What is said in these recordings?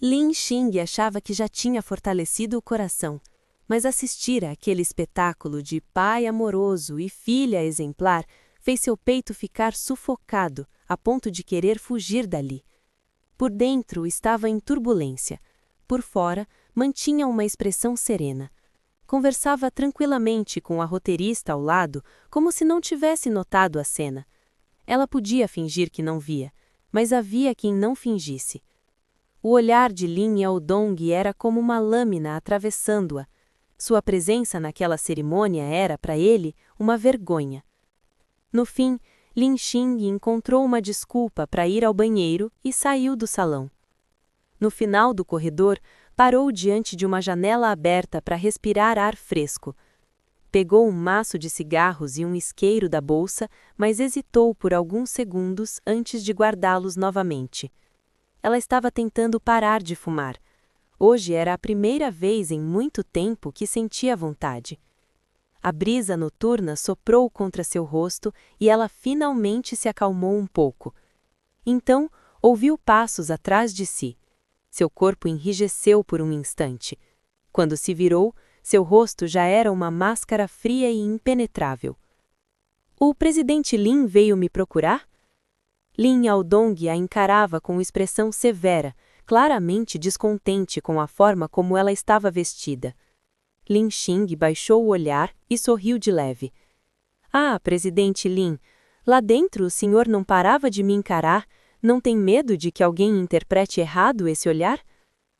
Lin Xing achava que já tinha fortalecido o coração, mas assistir àquele espetáculo de pai amoroso e filha exemplar fez seu peito ficar sufocado, a ponto de querer fugir dali. Por dentro estava em turbulência. Por fora, mantinha uma expressão serena. Conversava tranquilamente com a roteirista ao lado, como se não tivesse notado a cena. Ela podia fingir que não via, mas havia quem não fingisse. O olhar de Lin Yaodong era como uma lâmina atravessando-a. Sua presença naquela cerimônia era, para ele, uma vergonha. No fim, Lin Xing encontrou uma desculpa para ir ao banheiro e saiu do salão. No final do corredor, parou diante de uma janela aberta para respirar ar fresco. Pegou um maço de cigarros e um isqueiro da bolsa, mas hesitou por alguns segundos antes de guardá-los novamente. Ela estava tentando parar de fumar. Hoje era a primeira vez em muito tempo que sentia vontade. A brisa noturna soprou contra seu rosto e ela finalmente se acalmou um pouco. Então, ouviu passos atrás de si. Seu corpo enrijeceu por um instante. Quando se virou, seu rosto já era uma máscara fria e impenetrável. O presidente Lin veio me procurar? Lin Yaodong a encarava com expressão severa, claramente descontente com a forma como ela estava vestida. Lin Xing baixou o olhar e sorriu de leve. Ah, presidente Lin, lá dentro o senhor não parava de me encarar. Não tem medo de que alguém interprete errado esse olhar?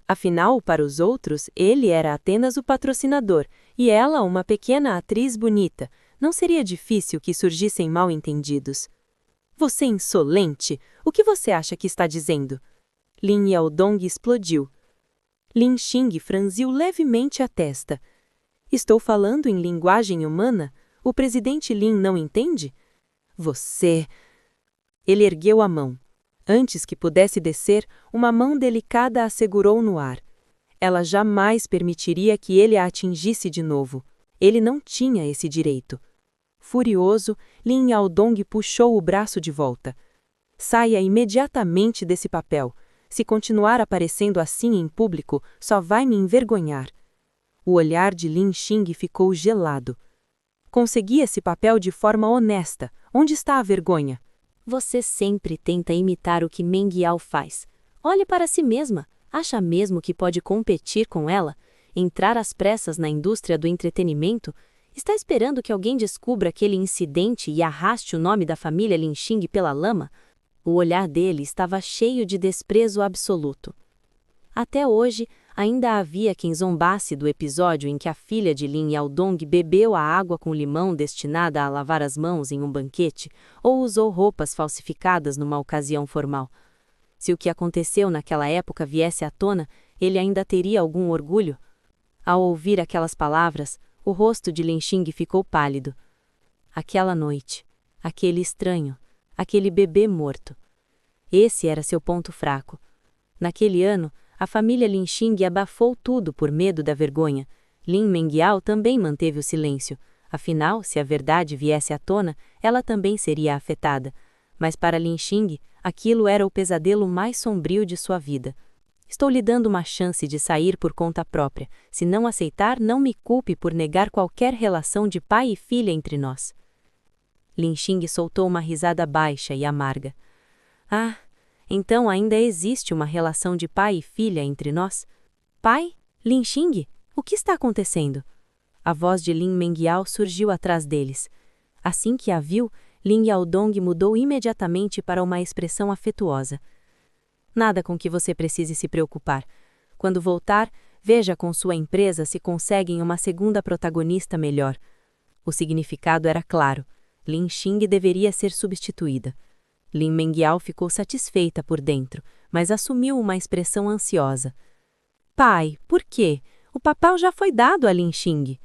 Afinal, para os outros, ele era apenas o patrocinador, e ela uma pequena atriz bonita. Não seria difícil que surgissem mal-entendidos. Você insolente! O que você acha que está dizendo? Lin Yaodong explodiu. Lin Xing franziu levemente a testa. Estou falando em linguagem humana? O presidente Lin não entende? Você... Ele ergueu a mão. Antes que pudesse descer, uma mão delicada a segurou no ar. Ela jamais permitiria que ele a atingisse de novo. Ele não tinha esse direito. Furioso, Lin Yaodong puxou o braço de volta. Saia imediatamente desse papel. Se continuar aparecendo assim em público, só vai me envergonhar. O olhar de Lin Xing ficou gelado. Consegui esse papel de forma honesta. Onde está a vergonha? Você sempre tenta imitar o que Meng Yao faz. Olhe para si mesma. Acha mesmo que pode competir com ela? Entrar às pressas na indústria do entretenimento? Está esperando que alguém descubra aquele incidente e arraste o nome da família Lin Xing pela lama? O olhar dele estava cheio de desprezo absoluto. Até hoje, ainda havia quem zombasse do episódio em que a filha de Lin Yaodong bebeu a água com limão destinada a lavar as mãos em um banquete ou usou roupas falsificadas numa ocasião formal. Se o que aconteceu naquela época viesse à tona, ele ainda teria algum orgulho? Ao ouvir aquelas palavras, o rosto de Lin Xing ficou pálido. Aquela noite, aquele estranho, aquele bebê morto. Esse era seu ponto fraco. Naquele ano, a família Lin Xing abafou tudo por medo da vergonha. Lin Mengyao também manteve o silêncio. Afinal, se a verdade viesse à tona, ela também seria afetada. Mas para Lin Xing, aquilo era o pesadelo mais sombrio de sua vida. Estou lhe dando uma chance de sair por conta própria. Se não aceitar, não me culpe por negar qualquer relação de pai e filha entre nós. Lin Xing soltou uma risada baixa e amarga. Ah, então ainda existe uma relação de pai e filha entre nós? Pai? Lin Xing? O que está acontecendo? A voz de Lin Mengyao surgiu atrás deles. Assim que a viu, Lin Yaodong mudou imediatamente para uma expressão afetuosa. Nada com que você precise se preocupar. Quando voltar, veja com sua empresa se conseguem uma segunda protagonista melhor. O significado era claro. Lin Xing deveria ser substituída. Lin Mengyao ficou satisfeita por dentro, mas assumiu uma expressão ansiosa. Pai, por quê? O papel já foi dado a Lin Xing.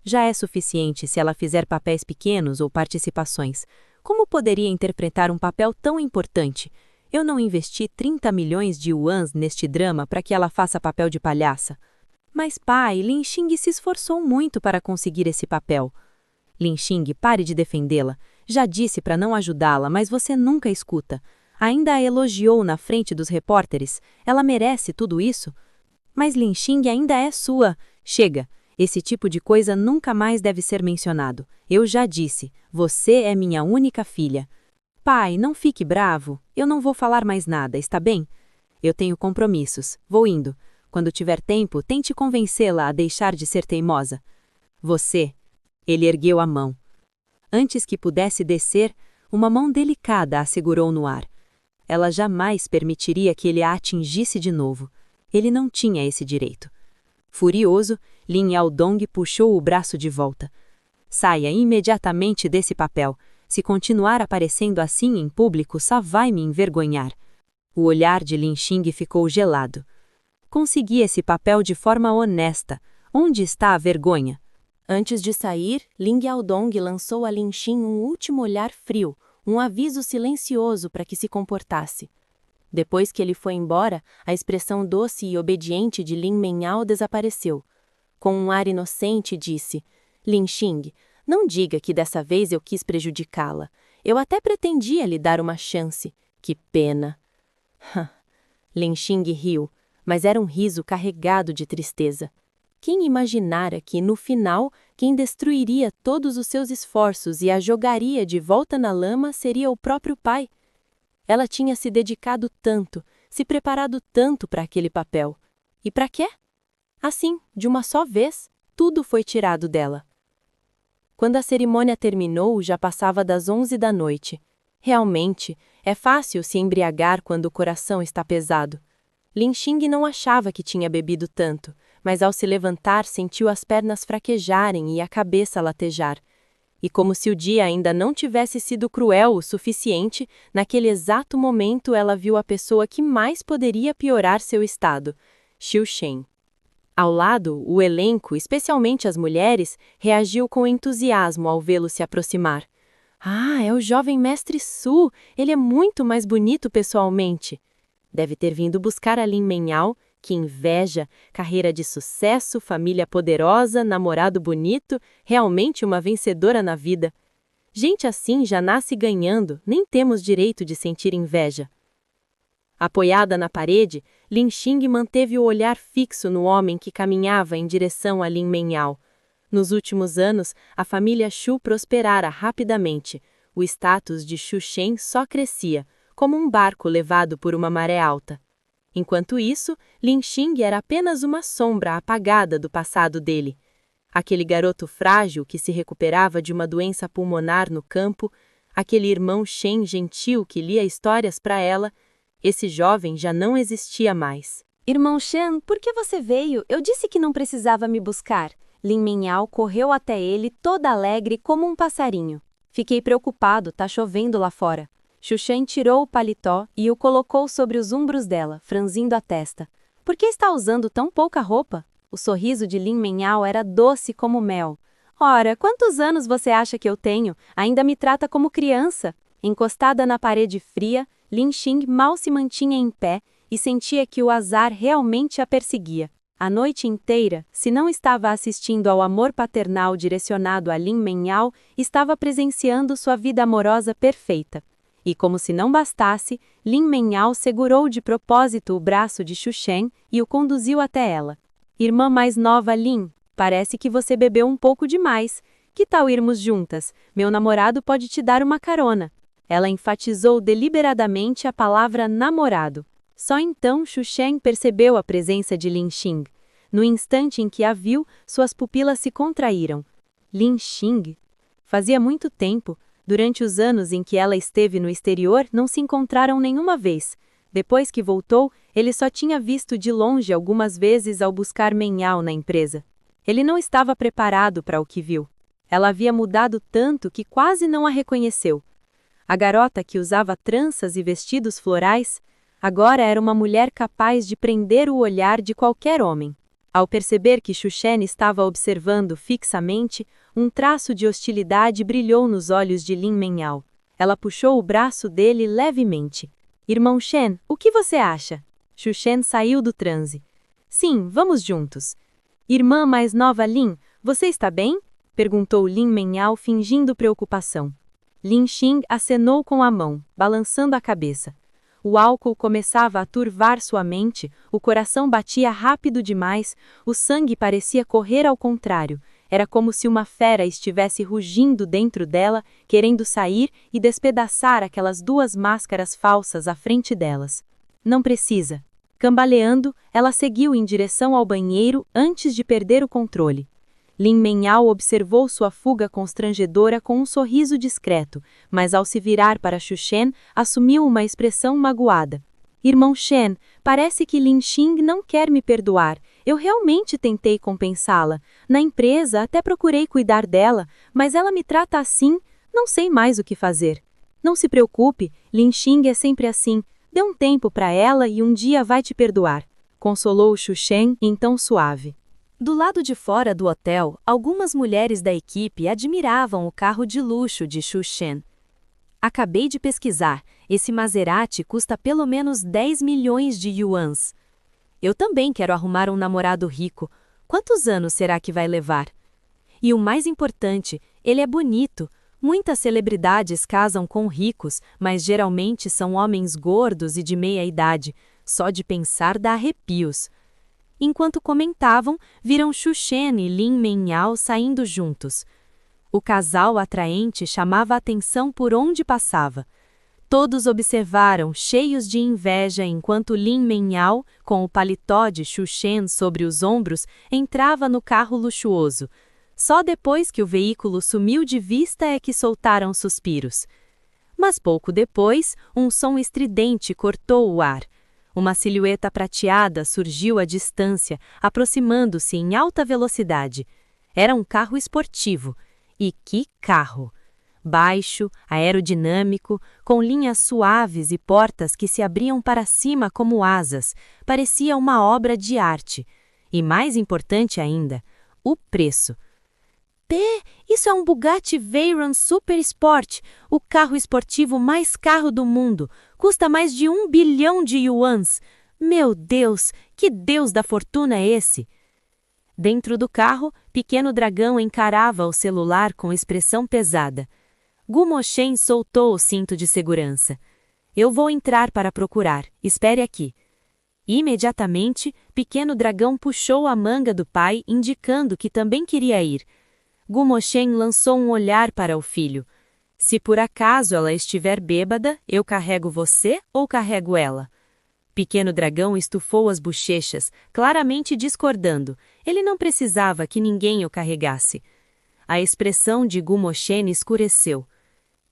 Já é suficiente se ela fizer papéis pequenos ou participações. Como poderia interpretar um papel tão importante? Eu não investi 30 milhões de yuans neste drama para que ela faça papel de palhaça. Mas pai, Lin Xing se esforçou muito para conseguir esse papel. Lin Xing, pare de defendê-la. Já disse para não ajudá-la, mas você nunca escuta. Ainda a elogiou na frente dos repórteres. Ela merece tudo isso? Mas Lin Xing ainda é sua. Chega, esse tipo de coisa nunca mais deve ser mencionado. Eu já disse, você é minha única filha. Pai, não fique bravo. Eu não vou falar mais nada, está bem? Eu tenho compromissos. Vou indo. Quando tiver tempo, tente convencê-la a deixar de ser teimosa. Você. Ele ergueu a mão. Antes que pudesse descer, uma mão delicada a segurou no ar. Ela jamais permitiria que ele a atingisse de novo. Ele não tinha esse direito. Furioso, Lin Yaodong puxou o braço de volta. Saia imediatamente desse papel. Se continuar aparecendo assim em público, só vai me envergonhar. O olhar de Lin Xing ficou gelado. Consegui esse papel de forma honesta. Onde está a vergonha? Antes de sair, Ling Yaodong lançou a Lin Xin um último olhar frio, um aviso silencioso para que se comportasse. Depois que ele foi embora, a expressão doce e obediente de Lin Menhao desapareceu. Com um ar inocente, disse: Lin Xing, não diga que dessa vez eu quis prejudicá-la. Eu até pretendia lhe dar uma chance. Que pena. Lin Xing riu, mas era um riso carregado de tristeza. Quem imaginara que, no final, quem destruiria todos os seus esforços e a jogaria de volta na lama seria o próprio pai? Ela tinha se dedicado tanto, se preparado tanto para aquele papel. E para quê? Assim, de uma só vez, tudo foi tirado dela. Quando a cerimônia terminou, já passava das 11 da noite. Realmente, é fácil se embriagar quando o coração está pesado. Lin Xing não achava que tinha bebido tanto, mas ao se levantar sentiu as pernas fraquejarem e a cabeça latejar. E como se o dia ainda não tivesse sido cruel o suficiente, naquele exato momento ela viu a pessoa que mais poderia piorar seu estado, Xiu Shen. Ao lado, o elenco, especialmente as mulheres, reagiu com entusiasmo ao vê-lo se aproximar. Ah, é o jovem mestre Su, ele é muito mais bonito pessoalmente. Deve ter vindo buscar a Lin Menhao. Que inveja, carreira de sucesso, família poderosa, namorado bonito, realmente uma vencedora na vida. Gente assim já nasce ganhando, nem temos direito de sentir inveja. Apoiada na parede, Lin Xing manteve o olhar fixo no homem que caminhava em direção a Lin Menhao. Nos últimos anos, a família Xu prosperara rapidamente. O status de Xu Shen só crescia, como um barco levado por uma maré alta. Enquanto isso, Lin Xing era apenas uma sombra apagada do passado dele. Aquele garoto frágil que se recuperava de uma doença pulmonar no campo, aquele irmão Shen gentil que lia histórias para ela, esse jovem já não existia mais. Irmão Shen, por que você veio? Eu disse que não precisava me buscar. Lin Menhao correu até ele, toda alegre como um passarinho. Fiquei preocupado, tá chovendo lá fora. Xu Shen tirou o paletó e o colocou sobre os ombros dela, franzindo a testa. Por que está usando tão pouca roupa? O sorriso de Lin Menhao era doce como mel. Ora, quantos anos você acha que eu tenho? Ainda me trata como criança. Encostada na parede fria, Lin Xing mal se mantinha em pé e sentia que o azar realmente a perseguia. A noite inteira, se não estava assistindo ao amor paternal direcionado a Lin Menhao, estava presenciando sua vida amorosa perfeita. E como se não bastasse, Lin Menhao segurou de propósito o braço de Xu Shen e o conduziu até ela. Irmã mais nova Lin, parece que você bebeu um pouco demais. Que tal irmos juntas? Meu namorado pode te dar uma carona. Ela enfatizou deliberadamente a palavra namorado. Só então Xu Shen percebeu a presença de Lin Xing. No instante em que a viu, suas pupilas se contraíram. Lin Xing? Fazia muito tempo. Durante os anos em que ela esteve no exterior, não se encontraram nenhuma vez. Depois que voltou, ele só tinha visto de longe algumas vezes ao buscar Menhao na empresa. Ele não estava preparado para o que viu. Ela havia mudado tanto que quase não a reconheceu. A garota que usava tranças e vestidos florais, agora era uma mulher capaz de prender o olhar de qualquer homem. Ao perceber que Xu Shen estava observando fixamente, um traço de hostilidade brilhou nos olhos de Lin Menhao. Ela puxou o braço dele levemente. Irmão Shen, o que você acha? Xu Shen saiu do transe. Sim, vamos juntos. Irmã mais nova Lin, você está bem? Perguntou Lin Menhao fingindo preocupação. Lin Xing acenou com a mão, balançando a cabeça. O álcool começava a turvar sua mente, o coração batia rápido demais, o sangue parecia correr ao contrário. Era como se uma fera estivesse rugindo dentro dela, querendo sair e despedaçar aquelas duas máscaras falsas à frente delas. Não precisa. Cambaleando, ela seguiu em direção ao banheiro antes de perder o controle. Lin Menhao observou sua fuga constrangedora com um sorriso discreto, mas ao se virar para Xu Shen, assumiu uma expressão magoada. Irmão Shen, parece que Lin Xing não quer me perdoar. Eu realmente tentei compensá-la. Na empresa até procurei cuidar dela, mas ela me trata assim, não sei mais o que fazer. Não se preocupe, Lin Xing é sempre assim. Dê um tempo para ela e um dia vai te perdoar. Consolou Xu Shen em tom suave. Do lado de fora do hotel, algumas mulheres da equipe admiravam o carro de luxo de Xu Shen. Acabei de pesquisar, esse Maserati custa pelo menos 10 milhões de yuans. Eu também quero arrumar um namorado rico. Quantos anos será que vai levar? E o mais importante, ele é bonito. Muitas celebridades casam com ricos, mas geralmente são homens gordos e de meia idade. Só de pensar dá arrepios. Enquanto comentavam, viram Xu Shen e Lin Menhao saindo juntos. O casal atraente chamava a atenção por onde passava. Todos observaram, cheios de inveja, enquanto Lin Menhao, com o paletó de Xu Shen sobre os ombros, entrava no carro luxuoso. Só depois que o veículo sumiu de vista é que soltaram suspiros. Mas pouco depois, um som estridente cortou o ar. Uma silhueta prateada surgiu à distância, aproximando-se em alta velocidade. Era um carro esportivo. E que carro! Baixo, aerodinâmico, com linhas suaves e portas que se abriam para cima como asas, parecia uma obra de arte. E mais importante ainda, o preço. Isso é um Bugatti Veyron Super Sport, o carro esportivo mais caro do mundo. Custa mais de 1 bilhão de yuans. Meu Deus, que deus da fortuna é esse? Dentro do carro, Pequeno Dragão encarava o celular com expressão pesada. Gumo Shen soltou o cinto de segurança. Eu vou entrar para procurar, espere aqui. Imediatamente, Pequeno Dragão puxou a manga do pai, indicando que também queria ir. Gumo Shen lançou um olhar para o filho. Se por acaso ela estiver bêbada, eu carrego você ou carrego ela? Pequeno Dragão estufou as bochechas, claramente discordando. Ele não precisava que ninguém o carregasse. A expressão de Gumo Shen escureceu.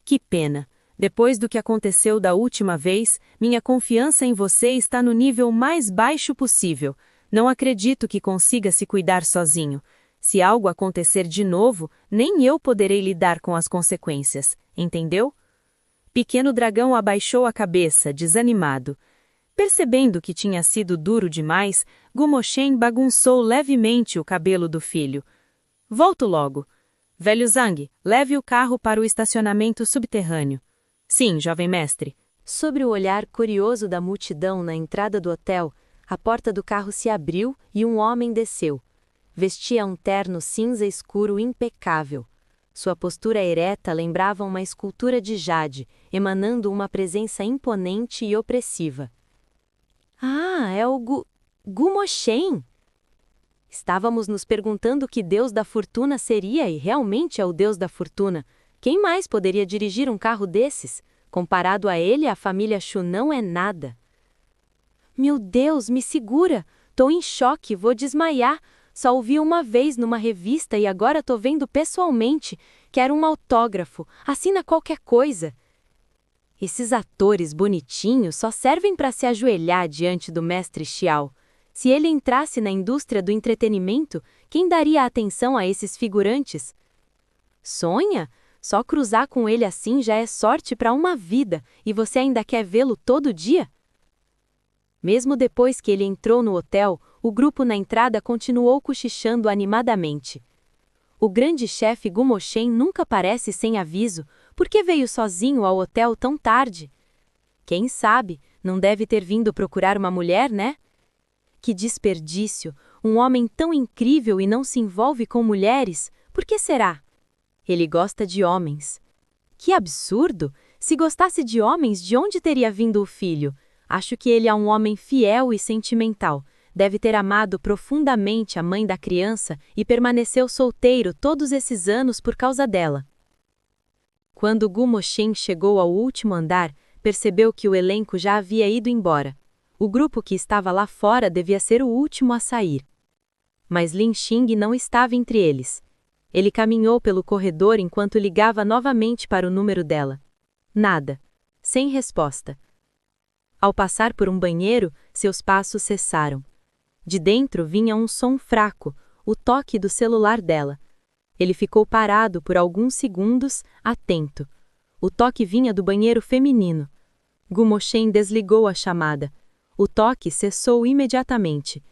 Que pena. Depois do que aconteceu da última vez, minha confiança em você está no nível mais baixo possível. Não acredito que consiga se cuidar sozinho. Se algo acontecer de novo, nem eu poderei lidar com as consequências, entendeu? Pequeno Dragão abaixou a cabeça, desanimado. Percebendo que tinha sido duro demais, Gumo Shen bagunçou levemente o cabelo do filho. Volto logo. Velho Zhang, leve o carro para o estacionamento subterrâneo. Sim, jovem mestre. Sobre o olhar curioso da multidão na entrada do hotel, a porta do carro se abriu e um homem desceu. Vestia um terno cinza escuro impecável. Sua postura ereta lembrava uma escultura de jade, emanando uma presença imponente e opressiva. Ah, é o Gumo Shen! Estávamos nos perguntando que deus da fortuna seria e realmente é o deus da fortuna. Quem mais poderia dirigir um carro desses? Comparado a ele, a família Xu não é nada. Meu Deus, me segura! Tô em choque, vou desmaiar. Só ouvi uma vez numa revista e agora tô vendo pessoalmente. Quero um autógrafo. Assina qualquer coisa. Esses atores bonitinhos só servem para se ajoelhar diante do mestre Xiao. Se ele entrasse na indústria do entretenimento, quem daria atenção a esses figurantes? Sonha? Só cruzar com ele assim já é sorte para uma vida, e você ainda quer vê-lo todo dia? Mesmo depois que ele entrou no hotel, o grupo na entrada continuou cochichando animadamente. O grande chefe Gumo Shen nunca aparece sem aviso. Por que veio sozinho ao hotel tão tarde? Quem sabe, não deve ter vindo procurar uma mulher, né? Que desperdício! Um homem tão incrível e não se envolve com mulheres? Por que será? Ele gosta de homens. Que absurdo! Se gostasse de homens, de onde teria vindo o filho? Acho que ele é um homem fiel e sentimental. Deve ter amado profundamente a mãe da criança e permaneceu solteiro todos esses anos por causa dela. Quando Gumo-shen chegou ao último andar, percebeu que o elenco já havia ido embora. O grupo que estava lá fora devia ser o último a sair. Mas Lin Xing não estava entre eles. Ele caminhou pelo corredor enquanto ligava novamente para o número dela. Nada. Sem resposta. Ao passar por um banheiro, seus passos cessaram. De dentro vinha um som fraco, o toque do celular dela. Ele ficou parado por alguns segundos, atento. O toque vinha do banheiro feminino. Gumo-shen desligou a chamada. O toque cessou imediatamente.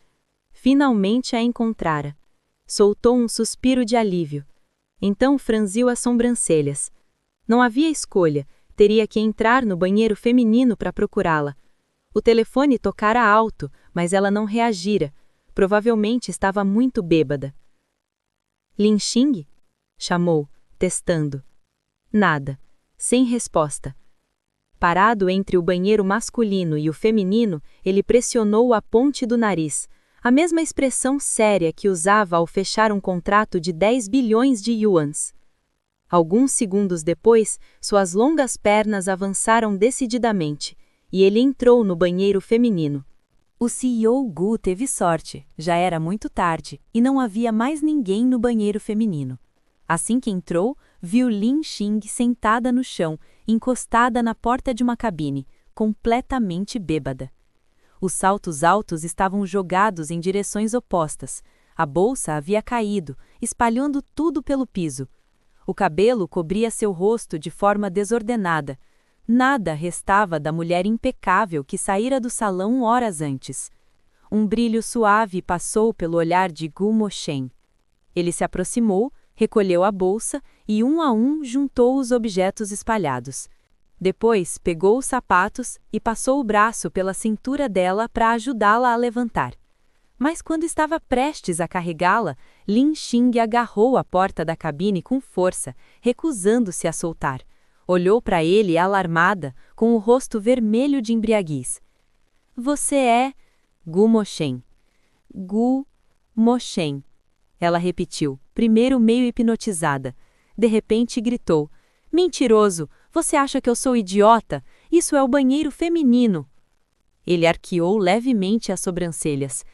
Finalmente a encontrara. Soltou um suspiro de alívio. Então franziu as sobrancelhas. Não havia escolha, teria que entrar no banheiro feminino para procurá-la. O telefone tocara alto, mas ela não reagira. Provavelmente estava muito bêbada. Lin Xing? Chamou, testando. Nada. Sem resposta. Parado entre o banheiro masculino e o feminino, ele pressionou a ponte do nariz, a mesma expressão séria que usava ao fechar um contrato de 10 bilhões de yuans. Alguns segundos depois, suas longas pernas avançaram decididamente, e ele entrou no banheiro feminino. O CEO Gu teve sorte, já era muito tarde, e não havia mais ninguém no banheiro feminino. Assim que entrou, viu Lin Xing sentada no chão, encostada na porta de uma cabine, completamente bêbada. Os saltos altos estavam jogados em direções opostas. A bolsa havia caído, espalhando tudo pelo piso. O cabelo cobria seu rosto de forma desordenada. Nada restava da mulher impecável que saíra do salão horas antes. Um brilho suave passou pelo olhar de Gumo-shen. Ele se aproximou, recolheu a bolsa e um a um juntou os objetos espalhados. Depois pegou os sapatos e passou o braço pela cintura dela para ajudá-la a levantar. Mas quando estava prestes a carregá-la, Lin Xing agarrou a porta da cabine com força, recusando-se a soltar. Olhou para ele alarmada, com o rosto vermelho de embriaguez. Você é... Gumo-shen. Gumo-shen. Ela repetiu, primeiro meio hipnotizada. De repente gritou. Mentiroso! Você acha que eu sou idiota? Isso é o banheiro feminino. Ele arqueou levemente as sobrancelhas.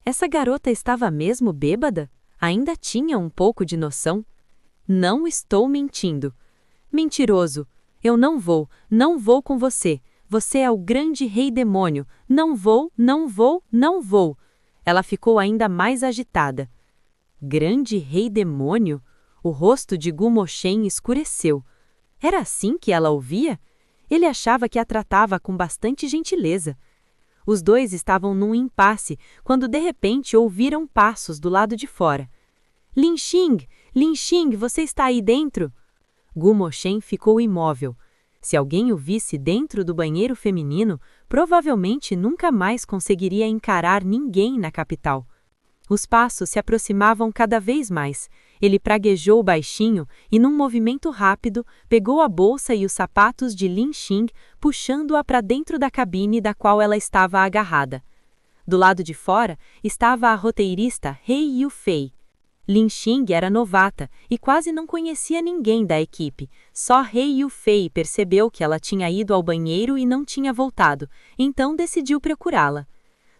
Essa garota estava mesmo bêbada? Ainda tinha um pouco de noção? Não estou mentindo. Mentiroso. Eu não vou com você. Você é o grande rei demônio. Não vou. Ela ficou ainda mais agitada. Grande rei demônio? O rosto de Gumo-shen escureceu. Era assim que ela ouvia? Ele achava que a tratava com bastante gentileza. Os dois estavam num impasse, quando de repente ouviram passos do lado de fora. Lin Xing, você está aí dentro? Gumo-shen ficou imóvel. Se alguém o visse dentro do banheiro feminino, provavelmente nunca mais conseguiria encarar ninguém na capital. Os passos se aproximavam cada vez mais. Ele praguejou baixinho e, num movimento rápido, pegou a bolsa e os sapatos de Lin Xing, puxando-a para dentro da cabine da qual ela estava agarrada. Do lado de fora estava a roteirista Hei Yufei. Lin Xing era novata e quase não conhecia ninguém da equipe. Só Hei Yufei percebeu que ela tinha ido ao banheiro e não tinha voltado, então decidiu procurá-la.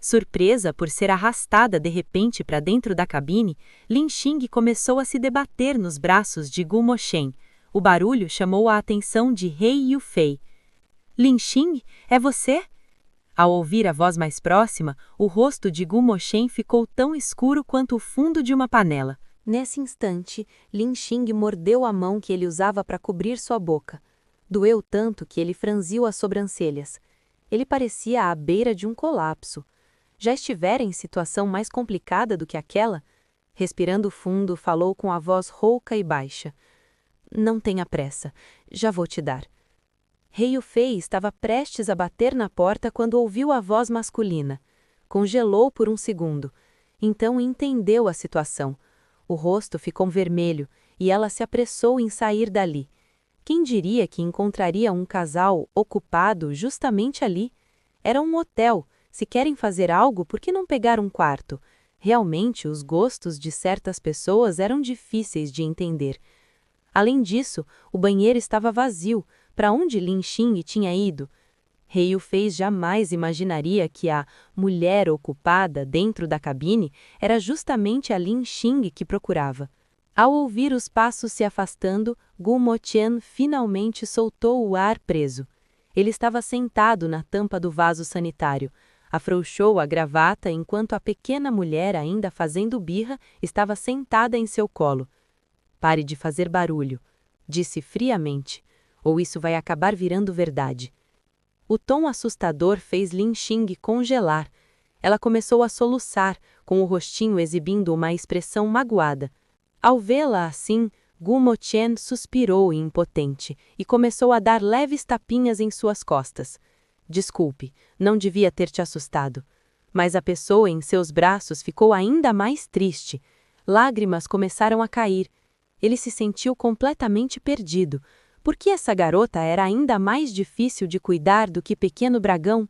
Surpresa por ser arrastada de repente para dentro da cabine, Lin Xing começou a se debater nos braços de Gumo-shen. O barulho chamou a atenção de Hei Yufei. Lin Xing, é você? Ao ouvir a voz mais próxima, o rosto de Gumo-shen ficou tão escuro quanto o fundo de uma panela. Nesse instante, Lin Xing mordeu a mão que ele usava para cobrir sua boca. Doeu tanto que ele franziu as sobrancelhas. Ele parecia à beira de um colapso. Já estivera em situação mais complicada do que aquela? Respirando fundo, falou com a voz rouca e baixa. Não tenha pressa, já vou te dar. Hei Yufei estava prestes a bater na porta quando ouviu a voz masculina. Congelou por um segundo. Então entendeu a situação. O rosto ficou vermelho e ela se apressou em sair dali. Quem diria que encontraria um casal ocupado justamente ali? Era um hotel. Se querem fazer algo, por que não pegar um quarto? Realmente, os gostos de certas pessoas eram difíceis de entender. Além disso, o banheiro estava vazio. Para onde Lin Xing tinha ido? Rei Yufei jamais imaginaria que a mulher ocupada dentro da cabine era justamente a Lin Xing que procurava. Ao ouvir os passos se afastando, Gu Motian finalmente soltou o ar preso. Ele estava sentado na tampa do vaso sanitário. Afrouxou a gravata enquanto a pequena mulher, ainda fazendo birra, estava sentada em seu colo. "Pare de fazer barulho", disse friamente, "ou isso vai acabar virando verdade." O tom assustador fez Lin Xing congelar. Ela começou a soluçar, com o rostinho exibindo uma expressão magoada. Ao vê-la assim, Gu Motian suspirou impotente e começou a dar leves tapinhas em suas costas. "Desculpe, não devia ter te assustado." Mas a pessoa em seus braços ficou ainda mais triste. Lágrimas começaram a cair. Ele se sentiu completamente perdido. Por que essa garota era ainda mais difícil de cuidar do que Pequeno Dragão?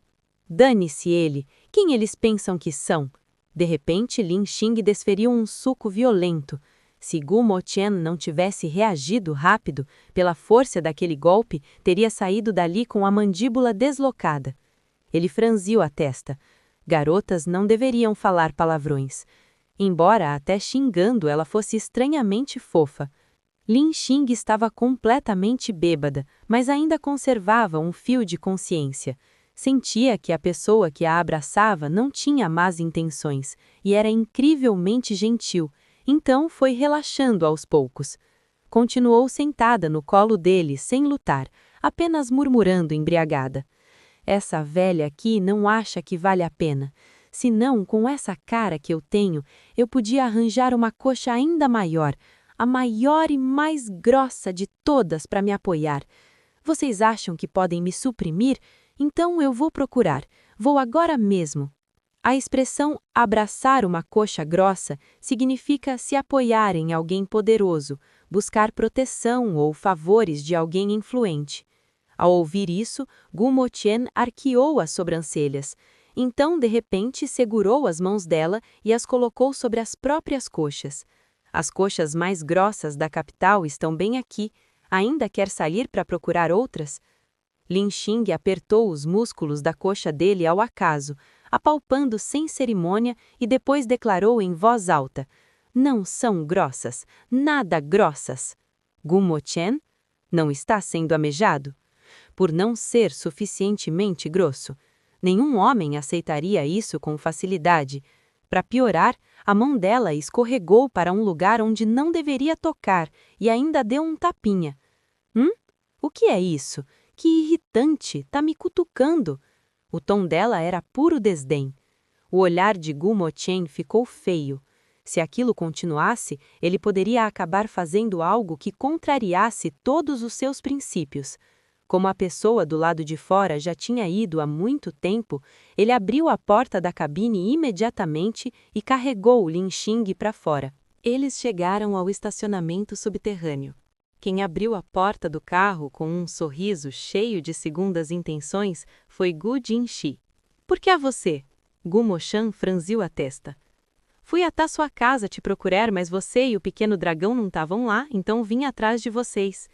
Dane-se ele, quem eles pensam que são? De repente, Lin Xing desferiu um suco violento. Se Gu Motian não tivesse reagido rápido, pela força daquele golpe, teria saído dali com a mandíbula deslocada. Ele franziu a testa. Garotas não deveriam falar palavrões. Embora até xingando ela fosse estranhamente fofa. Lin Xing estava completamente bêbada, mas ainda conservava um fio de consciência. Sentia que a pessoa que a abraçava não tinha más intenções e era incrivelmente gentil, então foi relaxando aos poucos. Continuou sentada no colo dele sem lutar, apenas murmurando embriagada. "Essa velha aqui não acha que vale a pena. Se não, com essa cara que eu tenho, eu podia arranjar uma coxa ainda maior, a maior e mais grossa de todas para me apoiar. Vocês acham que podem me suprimir? Então eu vou procurar. Vou agora mesmo." A expressão abraçar uma coxa grossa significa se apoiar em alguém poderoso, buscar proteção ou favores de alguém influente. Ao ouvir isso, Gu Motian arqueou as sobrancelhas. Então, de repente, segurou as mãos dela e as colocou sobre as próprias coxas. "As coxas mais grossas da capital estão bem aqui. Ainda quer sair para procurar outras?" Lin Xing apertou os músculos da coxa dele ao acaso, apalpando sem cerimônia e depois declarou em voz alta: "Não são grossas, nada grossas." Gu Motian não está sendo amejado? Por não ser suficientemente grosso. Nenhum homem aceitaria isso com facilidade. Para piorar, a mão dela escorregou para um lugar onde não deveria tocar e ainda deu um tapinha. O que é isso? Que irritante, tá me cutucando." O tom dela era puro desdém. O olhar de Gu Motian ficou feio. Se aquilo continuasse, ele poderia acabar fazendo algo que contrariasse todos os seus princípios. Como a pessoa do lado de fora já tinha ido há muito tempo, ele abriu a porta da cabine imediatamente e carregou Lin Xing para fora. Eles chegaram ao estacionamento subterrâneo. Quem abriu a porta do carro com um sorriso cheio de segundas intenções foi Gu Jinxi. "Por que a você?" Gu Moshan franziu a testa. "Fui até sua casa te procurar, mas você e o Pequeno Dragão não estavam lá, então vim atrás de vocês."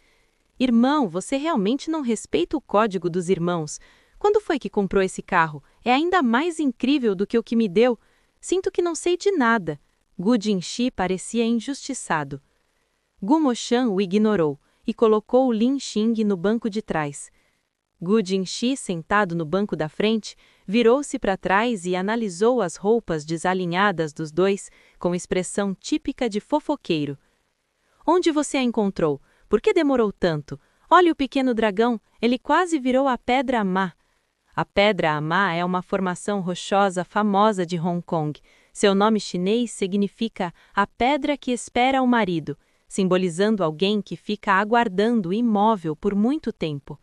"Irmão, você realmente não respeita o código dos irmãos. Quando foi que comprou esse carro? É ainda mais incrível do que o que me deu. Sinto que não sei de nada." Gu Jinxi parecia injustiçado. Gu Moshan o ignorou e colocou Lin Xing no banco de trás. Gu Jinxi, sentado no banco da frente, virou-se para trás e analisou as roupas desalinhadas dos dois com expressão típica de fofoqueiro. "Onde você a encontrou? Por que demorou tanto? Olha o Pequeno Dragão, ele quase virou a Pedra Amá." A Pedra Amá é uma formação rochosa famosa de Hong Kong. Seu nome chinês significa a pedra que espera o marido, simbolizando alguém que fica aguardando imóvel por muito tempo.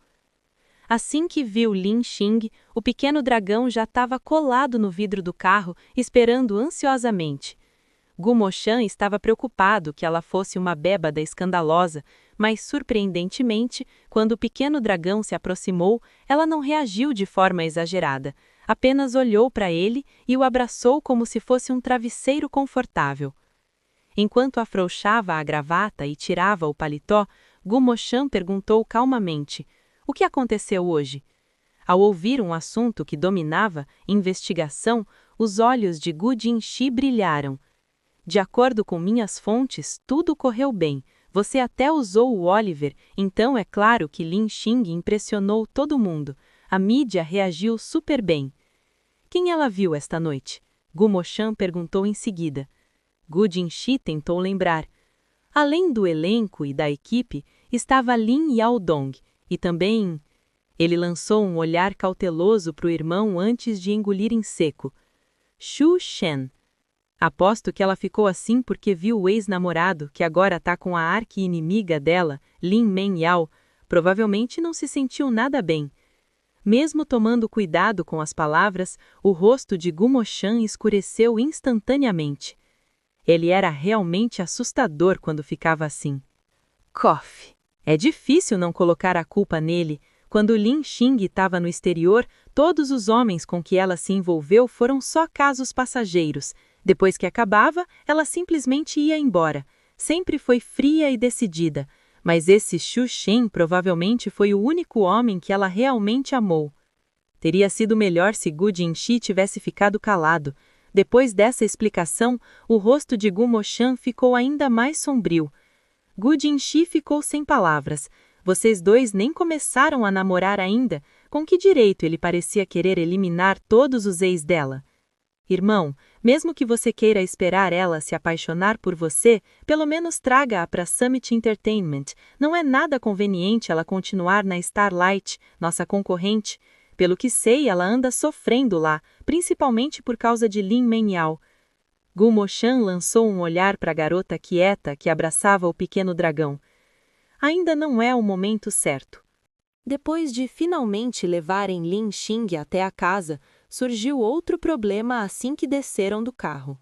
Assim que viu Lin Xing, o Pequeno Dragão já estava colado no vidro do carro, esperando ansiosamente. Gumoshan estava preocupado que ela fosse uma bêbada escandalosa, mas, surpreendentemente, quando o pequeno dragão se aproximou, ela não reagiu de forma exagerada, apenas olhou para ele e o abraçou como se fosse um travesseiro confortável. Enquanto afrouxava a gravata e tirava o paletó, Gumoshan perguntou calmamente: "O que aconteceu hoje?" Ao ouvir um assunto que dominava, investigação, os olhos de Gu Jinxi brilharam. "De acordo com minhas fontes, tudo correu bem. Você até usou o Oliver, então é claro que Lin Xing impressionou todo mundo. A mídia reagiu super bem." "Quem ela viu esta noite?" Gumoshan perguntou em seguida. Gu Jinxi tentou lembrar. Além do elenco e da equipe, estava Lin Yaodong, e também... Ele lançou um olhar cauteloso para o irmão antes de engolir em seco. "Xu Shen. Aposto que ela ficou assim porque viu o ex-namorado, que agora tá com a arqui-inimiga dela, Lin Mengyao, provavelmente não se sentiu nada bem." Mesmo tomando cuidado com as palavras, o rosto de Gumoshan escureceu instantaneamente. Ele era realmente assustador quando ficava assim. Cof. É difícil não colocar a culpa nele. Quando Lin Xing estava no exterior, todos os homens com que ela se envolveu foram só casos passageiros. Depois que acabava, ela simplesmente ia embora. Sempre foi fria e decidida. Mas esse Xu Shen provavelmente foi o único homem que ela realmente amou. Teria sido melhor se Gu Jinxi tivesse ficado calado. Depois dessa explicação, o rosto de Gumoshan ficou ainda mais sombrio. Gu Jinxi ficou sem palavras. Vocês dois nem começaram a namorar ainda. Com que direito ele parecia querer eliminar todos os ex dela? Irmão, mesmo que você queira esperar ela se apaixonar por você, pelo menos traga-a para Summit Entertainment. Não é nada conveniente ela continuar na Starlight, nossa concorrente. Pelo que sei, ela anda sofrendo lá, principalmente por causa de Lin Mengyao. Gumoshan lançou um olhar para a garota quieta que abraçava o pequeno dragão. Ainda não é o momento certo. Depois de finalmente levarem Lin Xing até a casa, surgiu outro problema assim que desceram do carro.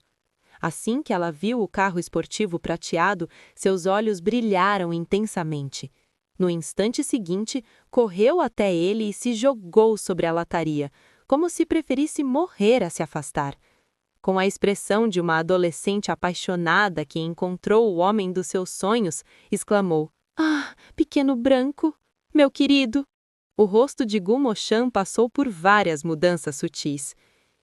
Assim que ela viu o carro esportivo prateado, seus olhos brilharam intensamente. No instante seguinte, correu até ele e se jogou sobre a lataria, como se preferisse morrer a se afastar. Com a expressão de uma adolescente apaixonada que encontrou o homem dos seus sonhos, exclamou: "Ah, pequeno branco, meu querido!" O rosto de Gumoshan passou por várias mudanças sutis.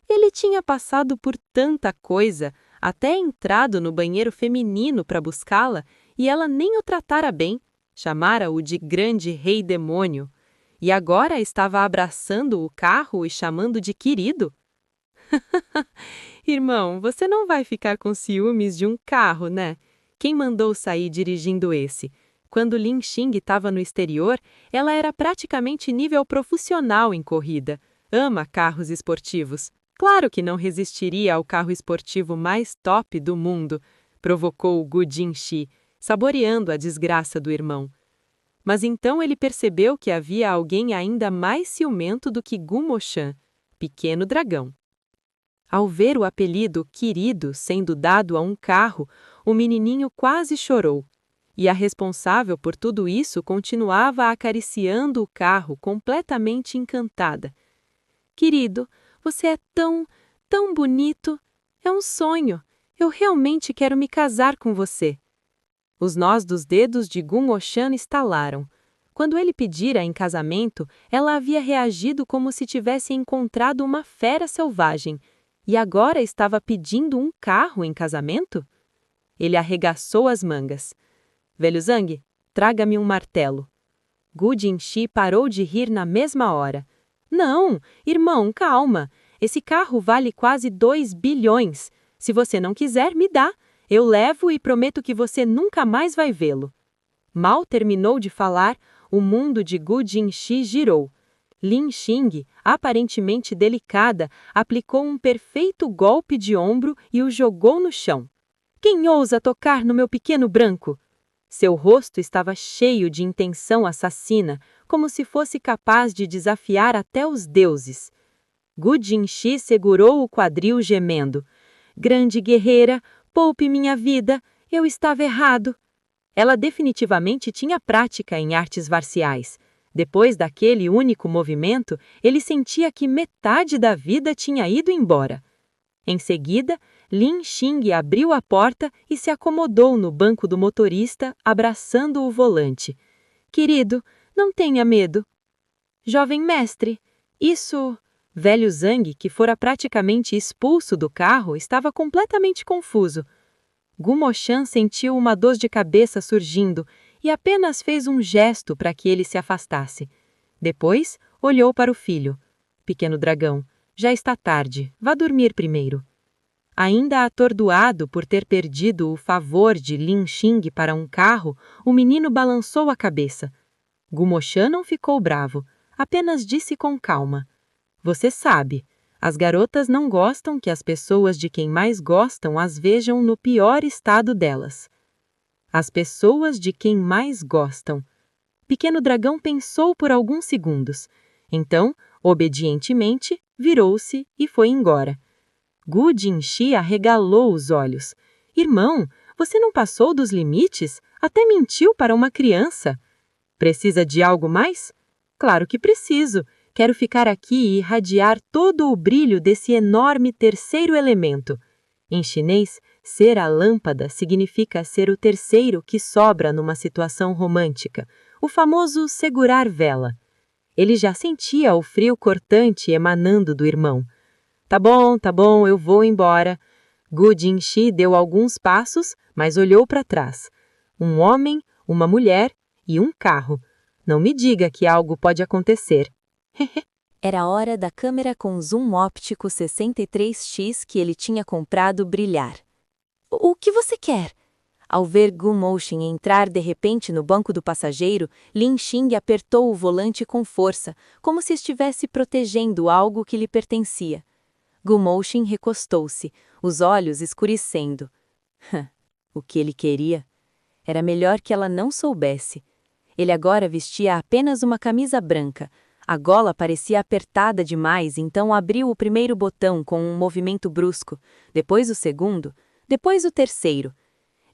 Ele tinha passado por tanta coisa, até entrado no banheiro feminino para buscá-la, e ela nem o tratara bem, chamara-o de grande rei demônio. E agora estava abraçando o carro e chamando de querido? Irmão, você não vai ficar com ciúmes de um carro, né? Quem mandou sair dirigindo esse? Quando Lin Xing estava no exterior, ela era praticamente nível profissional em corrida. Ama carros esportivos. Claro que não resistiria ao carro esportivo mais top do mundo, provocou Gu Jinxi, saboreando a desgraça do irmão. Mas então ele percebeu que havia alguém ainda mais ciumento do que Gumoshan, Pequeno Dragão. Ao ver o apelido querido sendo dado a um carro, o menininho quase chorou. E a responsável por tudo isso continuava acariciando o carro, completamente encantada. "Querido, você é tão bonito. É um sonho. Eu realmente quero me casar com você." Os nós dos dedos de Gumoshan estalaram. Quando ele pedira em casamento, ela havia reagido como se tivesse encontrado uma fera selvagem. E agora estava pedindo um carro em casamento? Ele arregaçou as mangas. "Velho Zhang, traga-me um martelo." Gu Jinxi parou de rir na mesma hora. "Não, irmão, calma. Esse carro vale quase 2 bilhões. Se você não quiser, me dá. Eu levo e prometo que você nunca mais vai vê-lo." Mal terminou de falar, o mundo de Gu Jinxi girou. Lin Xing, aparentemente delicada, aplicou um perfeito golpe de ombro e o jogou no chão. "Quem ousa tocar no meu pequeno branco?" Seu rosto estava cheio de intenção assassina, como se fosse capaz de desafiar até os deuses. Gu Jinxi segurou o quadril gemendo. "Grande guerreira, poupe minha vida, eu estava errado. Ela definitivamente tinha prática em artes marciais. Depois daquele único movimento, ele sentia que metade da vida tinha ido embora. Em seguida, Lin Xing abriu a porta e se acomodou no banco do motorista, abraçando o volante. Querido, não tenha medo. Jovem mestre, isso... Velho Zhang, que fora praticamente expulso do carro, estava completamente confuso. Gumoshan sentiu uma dor de cabeça surgindo e apenas fez um gesto para que ele se afastasse. Depois, olhou para o filho. Pequeno dragão, já está tarde, vá dormir primeiro. Ainda atordoado por ter perdido o favor de Lin Xing para um carro, o menino balançou a cabeça. Gumoshan não ficou bravo, apenas disse com calma. Você sabe, as garotas não gostam que as pessoas de quem mais gostam as vejam no pior estado delas. As pessoas de quem mais gostam. Pequeno dragão pensou por alguns segundos. Então, obedientemente, virou-se e foi embora. Gu Jinxi arregalou os olhos. Irmão, você não passou dos limites? Até mentiu para uma criança. Precisa de algo mais? Claro que preciso. Quero ficar aqui e irradiar todo o brilho desse enorme terceiro elemento. Em chinês, ser a lâmpada significa ser o terceiro que sobra numa situação romântica, o famoso segurar vela. Ele já sentia o frio cortante emanando do irmão. Tá bom, eu vou embora. Gu Jinxi deu alguns passos, mas olhou para trás. Um homem, uma mulher e um carro. Não me diga que algo pode acontecer. Era a hora da câmera com zoom óptico 63x que ele tinha comprado brilhar. O que você quer? Ao ver Gumoshan entrar de repente no banco do passageiro, Lin Xing apertou o volante com força, como se estivesse protegendo algo que lhe pertencia. Gumoshan recostou-se, os olhos escurecendo. O que ele queria? Era melhor que ela não soubesse. Ele agora vestia apenas uma camisa branca. A gola parecia apertada demais, então abriu o primeiro botão com um movimento brusco, depois o segundo, depois o terceiro.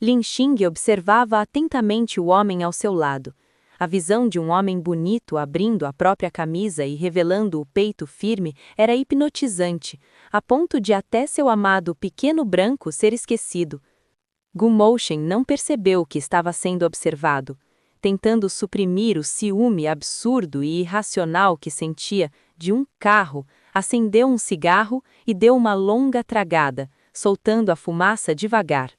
Lin Xing observava atentamente o homem ao seu lado. A visão de um homem bonito abrindo a própria camisa e revelando o peito firme era hipnotizante, a ponto de até seu amado pequeno branco ser esquecido. Gumoshan não percebeu que estava sendo observado. Tentando suprimir o ciúme absurdo e irracional que sentia de um carro, acendeu um cigarro e deu uma longa tragada, soltando a fumaça devagar.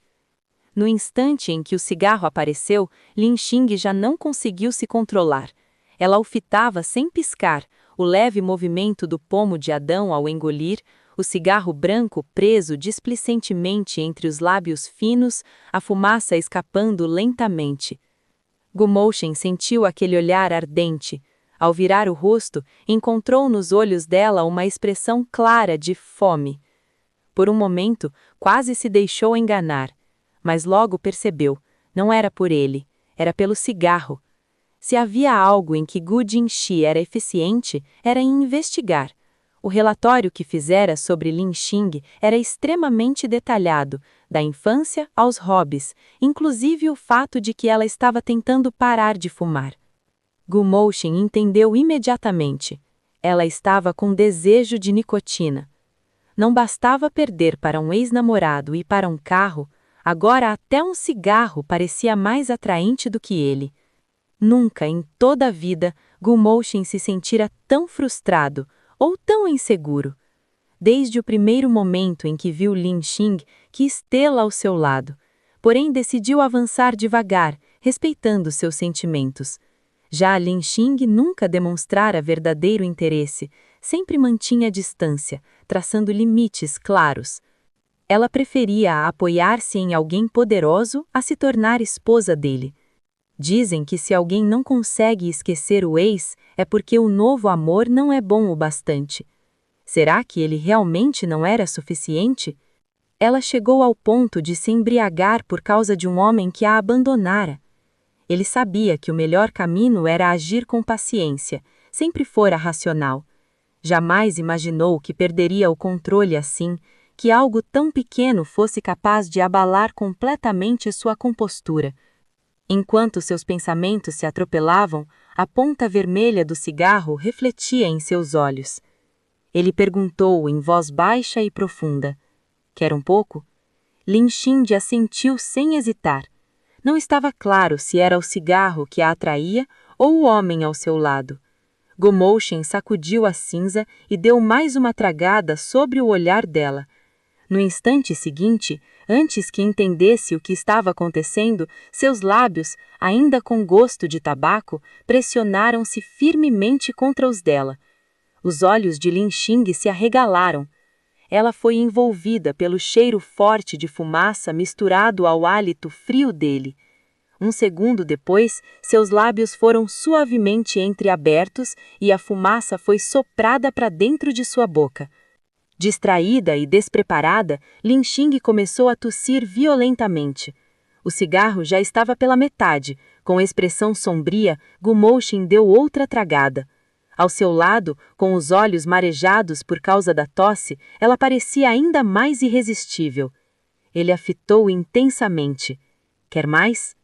No instante em que o cigarro apareceu, Lin Xing já não conseguiu se controlar. Ela o fitava sem piscar, o leve movimento do pomo de Adão ao engolir, o cigarro branco preso displicentemente entre os lábios finos, a fumaça escapando lentamente. Gumoshan sentiu aquele olhar ardente. Ao virar o rosto, encontrou nos olhos dela uma expressão clara de fome. Por um momento, quase se deixou enganar, mas logo percebeu, não era por ele, era pelo cigarro. Se havia algo em que Gu Jinxi era eficiente, era em investigar. O relatório que fizera sobre Lin Xing era extremamente detalhado, da infância aos hobbies, inclusive o fato de que ela estava tentando parar de fumar. Gumoshan entendeu imediatamente. Ela estava com desejo de nicotina. Não bastava perder para um ex-namorado e para um carro, agora até um cigarro parecia mais atraente do que ele. Nunca em toda a vida Gumoshan se sentira tão frustrado ou tão inseguro. Desde o primeiro momento em que viu Lin Xing, quis tê-la ao seu lado, porém decidiu avançar devagar, respeitando seus sentimentos. Já Lin Xing nunca demonstrara verdadeiro interesse, sempre mantinha distância, traçando limites claros. Ela preferia apoiar-se em alguém poderoso a se tornar esposa dele. Dizem que se alguém não consegue esquecer o ex, é porque o novo amor não é bom o bastante. Será que ele realmente não era suficiente? Ela chegou ao ponto de se embriagar por causa de um homem que a abandonara. Ele sabia que o melhor caminho era agir com paciência, sempre fora racional. Jamais imaginou que perderia o controle assim, que algo tão pequeno fosse capaz de abalar completamente sua compostura. Enquanto seus pensamentos se atropelavam, a ponta vermelha do cigarro refletia em seus olhos. Ele perguntou em voz baixa e profunda: "Quer um pouco?" Lin Xingde assentiu sem hesitar. Não estava claro se era o cigarro que a atraía ou o homem ao seu lado. Gomouchen sacudiu a cinza e deu mais uma tragada sobre o olhar dela. No instante seguinte, antes que entendesse o que estava acontecendo, seus lábios, ainda com gosto de tabaco, pressionaram-se firmemente contra os dela. Os olhos de Lin Xing se arregalaram. Ela foi envolvida pelo cheiro forte de fumaça misturado ao hálito frio dele. Um segundo depois, seus lábios foram suavemente entreabertos e a fumaça foi soprada para dentro de sua boca. Distraída e despreparada, Lin Xing começou a tossir violentamente. O cigarro já estava pela metade. Com expressão sombria, Gumouchen deu outra tragada. Ao seu lado, com os olhos marejados por causa da tosse, ela parecia ainda mais irresistível. Ele a fitou intensamente. "Quer mais?"